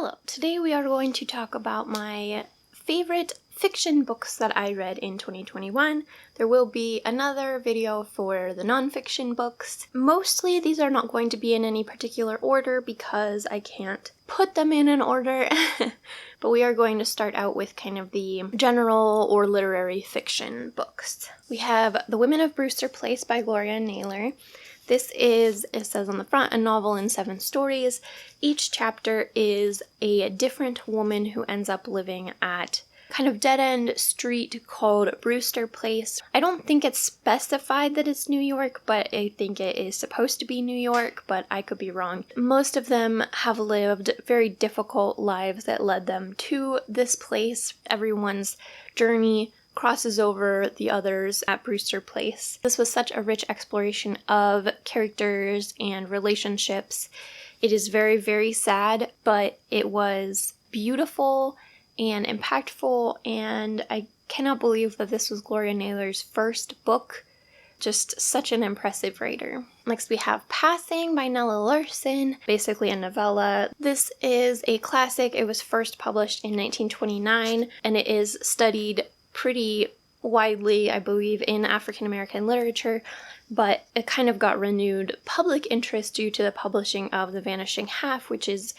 Hello, today we are going to talk about my favorite fiction books that I read in 2021. There will be another video for the nonfiction books. Mostly these are not going to be in any particular order because I can't put them in an order, but we are going to start out with kind of the general or literary fiction books. We have The Women of Brewster Place by Gloria and Naylor. This is, it says on the front, a novel in 7 stories. Each chapter is a different woman who ends up living at kind of dead-end street called Brewster Place. I don't think it's specified that it's New York, but I think it is supposed to be New York, but I could be wrong. Most of them have lived very difficult lives that led them to this place. Everyone's journey crosses over the others at Brewster Place. This was such a rich exploration of characters and relationships. It is very, very sad, but it was beautiful and impactful, and I cannot believe that this was Gloria Naylor's first book. Just such an impressive writer. Next we have Passing by Nella Larsen, basically a novella. This is a classic. It was first published in 1929, and it is studied pretty widely, I believe, in African American literature, but it kind of got renewed public interest due to the publishing of The Vanishing Half, which is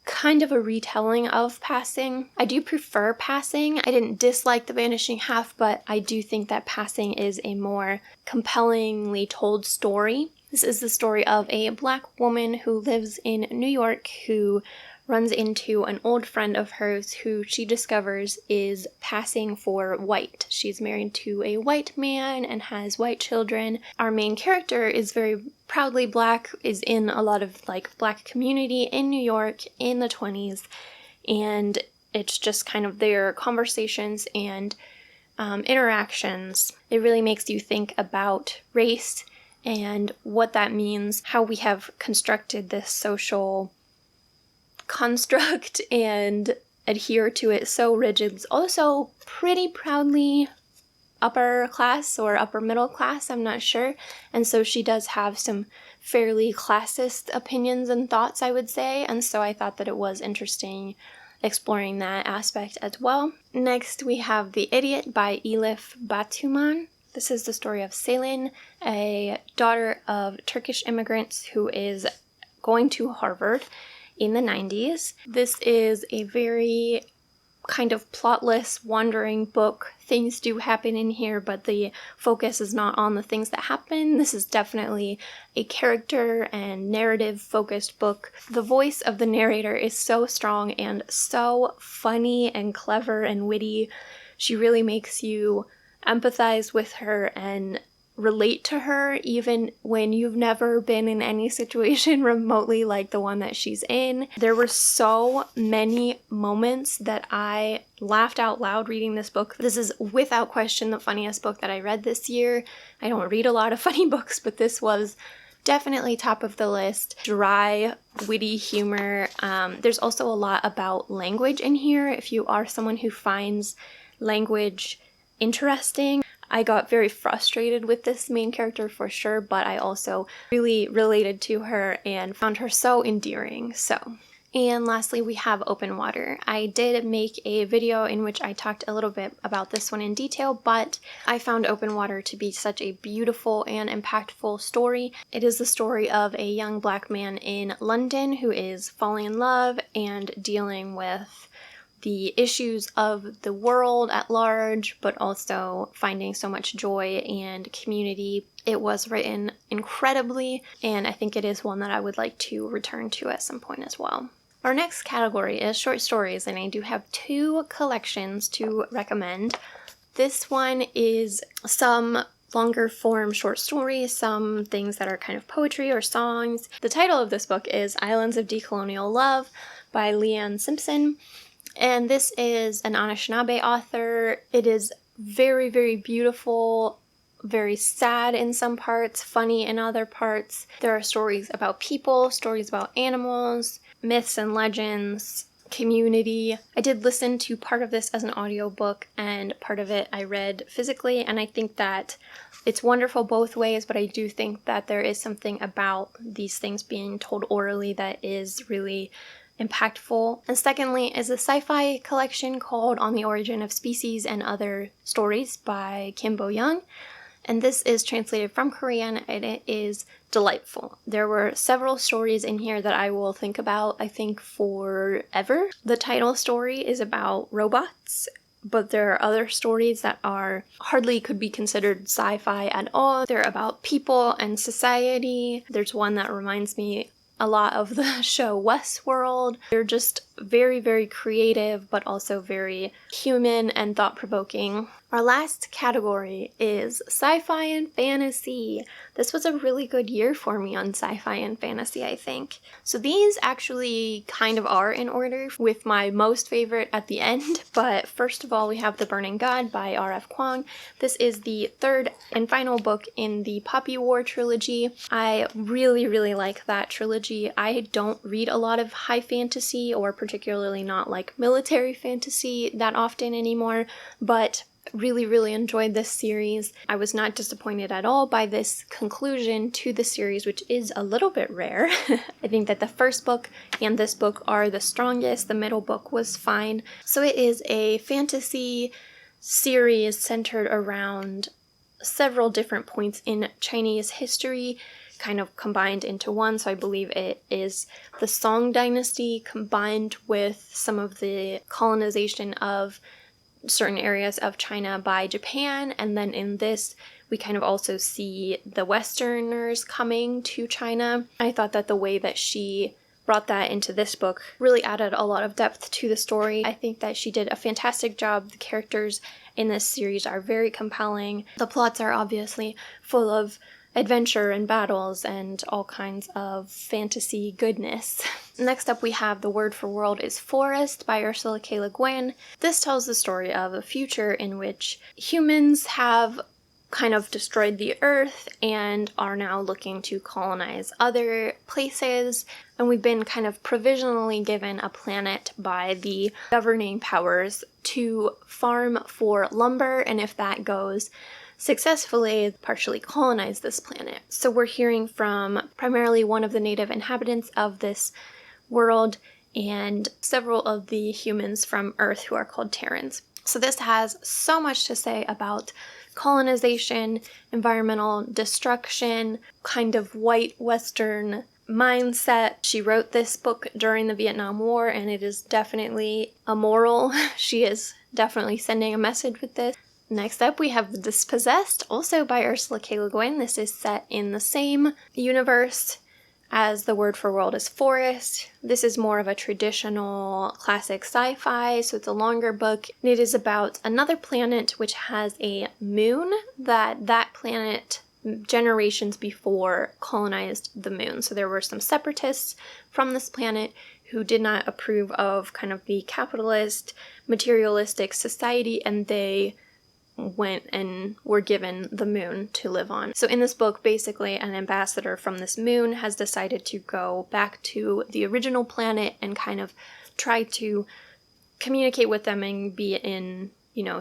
kind of a retelling of Passing. I do prefer Passing. I didn't dislike The Vanishing Half, but I do think that Passing is a more compellingly told story. This is the story of a Black woman who lives in New York who runs into an old friend of hers who she discovers is passing for white. She's married to a white man and has white children. Our main character is very proudly Black, is in a lot of Black community in New York in the 20s, and it's just kind of their conversations and interactions. It really makes you think about race and what that means, how we have constructed this social construct and adhere to it so rigid. It's also pretty proudly upper class or upper middle class, I'm not sure, and so she does have some fairly classist opinions and thoughts, I would say, and so I thought that it was interesting exploring that aspect as well. Next we have The Idiot by Elif Batuman. This is the story of Selin, a daughter of Turkish immigrants who is going to Harvard in the 90s. This is a very kind of plotless, wandering book. Things do happen in here, but the focus is not on the things that happen. This is definitely a character and narrative-focused book. The voice of the narrator is so strong and so funny and clever and witty. She really makes you empathize with her and relate to her even when you've never been in any situation remotely like the one that she's in. There were so many moments that I laughed out loud reading this book. This is without question the funniest book that I read this year. I don't read a lot of funny books, but this was definitely top of the list. Dry, witty humor. There's also a lot about language in here. If you are someone who finds language interesting, I got very frustrated with this main character for sure, but I also really related to her and found her so endearing. And lastly, we have Open Water. I did make a video in which I talked a little bit about this one in detail, but I found Open Water to be such a beautiful and impactful story. It is the story of a young Black man in London who is falling in love and dealing with the issues of the world at large, but also finding so much joy and community. It was written incredibly, and I think it is one that I would like to return to at some point as well. Our next category is short stories, and I do have 2 collections to recommend. This one is some longer form short stories, some things that are kind of poetry or songs. The title of this book is Islands of Decolonial Love by Leanne Simpson. And this is an Anishinaabe author. It is very, very beautiful, very sad in some parts, funny in other parts. There are stories about people, stories about animals, myths and legends, community. I did listen to part of this as an audiobook and part of it I read physically, and I think that it's wonderful both ways, but I do think that there is something about these things being told orally that is really impactful. And secondly is a sci-fi collection called On the Origin of Species and Other Stories by Kim Bo-young. And this is translated from Korean, and it is delightful. There were several stories in here that I will think about, I think, forever. The title story is about robots, but there are other stories that are hardly could be considered sci-fi at all. They're about people and society. There's one that reminds me a lot of the show Westworld. They're just very, very creative, but also very human and thought-provoking. Our last category is sci-fi and fantasy. This was a really good year for me on sci-fi and fantasy, I think. So these actually kind of are in order, with my most favorite at the end. But first of all, we have The Burning God by R.F. Kuang. This is the third and final book in the Poppy War trilogy. I really, really like that trilogy. I don't read a lot of high fantasy, or particularly not like military fantasy that often anymore, but really, really enjoyed this series. I was not disappointed at all by this conclusion to the series, which is a little bit rare. I think that the first book and this book are the strongest. The middle book was fine. So it is a fantasy series centered around several different points in Chinese history, kind of combined into one. So I believe it is the Song Dynasty combined with some of the colonization of certain areas of China by Japan, and then in this we kind of also see the Westerners coming to China. I thought that the way that she brought that into this book really added a lot of depth to the story. I think that she did a fantastic job. The characters in this series are very compelling. The plots are obviously full of adventure and battles and all kinds of fantasy goodness. Next up we have The Word for World is Forest by Ursula K. Le Guin. This tells the story of a future in which humans have kind of destroyed the earth and are now looking to colonize other places, and we've been kind of provisionally given a planet by the governing powers to farm for lumber, and if that goes successfully, partially colonize this planet. So we're hearing from primarily one of the native inhabitants of this world and several of the humans from Earth who are called Terrans. So this has so much to say about colonization, environmental destruction, kind of white Western mindset. She wrote this book during the Vietnam War, and it is definitely amoral. She is definitely sending a message with this. Next up, we have Dispossessed, also by Ursula K. Le Guin. This is set in the same universe as The Word for World is Forest. This is more of a traditional classic sci-fi, so it's a longer book. It is about another planet which has a moon that planet generations before colonized the moon. So there were some separatists from this planet who did not approve of kind of the capitalist, materialistic society, and they went and were given the moon to live on. So in this book, basically, an ambassador from this moon has decided to go back to the original planet and kind of try to communicate with them and be in,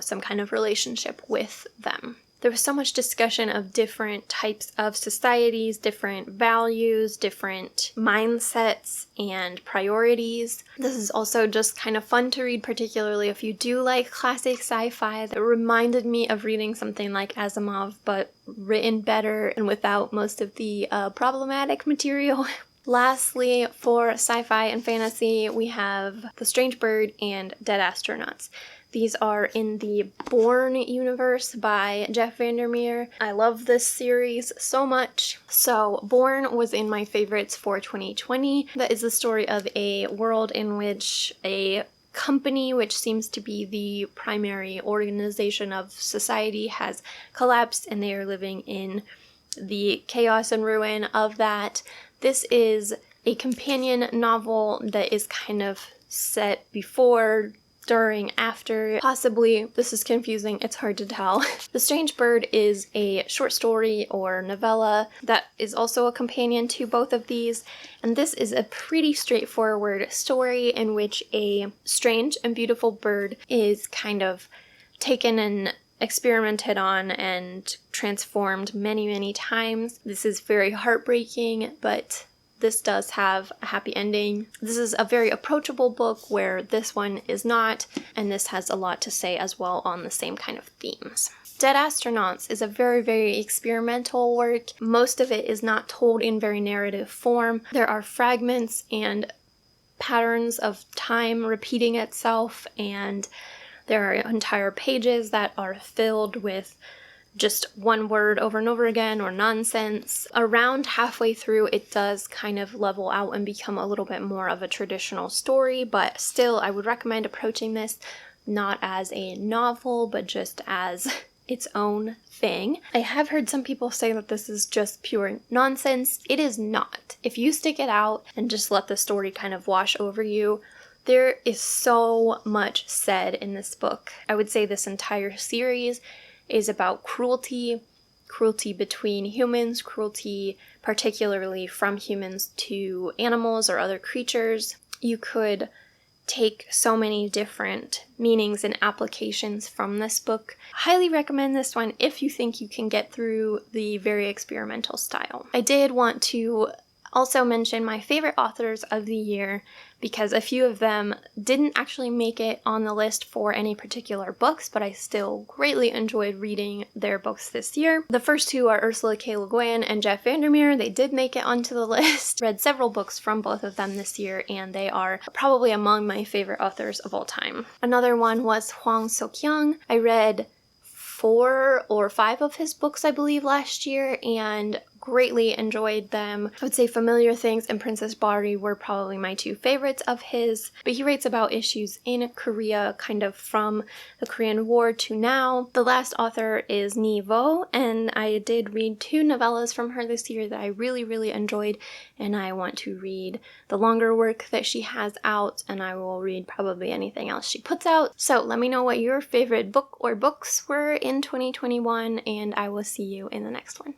some kind of relationship with them. There was so much discussion of different types of societies, different values, different mindsets, and priorities. This is also just kind of fun to read, particularly if you do like classic sci-fi. It reminded me of reading something like Azumah, but written better and without most of the problematic material. Lastly, for sci-fi and fantasy, we have The Strange Bird and Dead Astronauts. These are in the Borne universe by Jeff Vandermeer. I love this series so much. So Borne was in my favorites for 2020. That is the story of a world in which a company, which seems to be the primary organization of society, has collapsed and they are living in the chaos and ruin of that. This is a companion novel that is kind of set before, during, after, possibly. This is confusing, it's hard to tell. The Strange Bird is a short story or novella that is also a companion to both of these, and this is a pretty straightforward story in which a strange and beautiful bird is kind of taken and experimented on and transformed many, many times. This is very heartbreaking, but this does have a happy ending. This is a very approachable book where this one is not, and this has a lot to say as well on the same kind of themes. Dead Astronauts is a very, very experimental work. Most of it is not told in very narrative form. There are fragments and patterns of time repeating itself, and there are entire pages that are filled with just one word over and over again or nonsense. Around halfway through, it does kind of level out and become a little bit more of a traditional story, but still I would recommend approaching this not as a novel, but just as its own thing. I have heard some people say that this is just pure nonsense. It is not. If you stick it out and just let the story kind of wash over you, there is so much said in this book. I would say this entire series is about cruelty between humans, cruelty particularly from humans to animals or other creatures. You could take so many different meanings and applications from this book. Highly recommend this one if you think you can get through the very experimental style. I did want to also mention my favorite authors of the year because a few of them didn't actually make it on the list for any particular books, but I still greatly enjoyed reading their books this year. The first two are Ursula K. Le Guin and Jeff Vandermeer. They did make it onto the list. Read several books from both of them this year, and they are probably among my favorite authors of all time. Another one was Hwang Sok-young. I read 4 or 5 of his books, I believe, last year, and greatly enjoyed them. I would say Familiar Things and Princess Bari were probably my 2 favorites of his, but he writes about issues in Korea, kind of from the Korean War to now. The last author is Ni Vo, and I did read 2 novellas from her this year that I really, really enjoyed, and I want to read the longer work that she has out, and I will read probably anything else she puts out. So let me know what your favorite book or books were in 2021, and I will see you in the next one.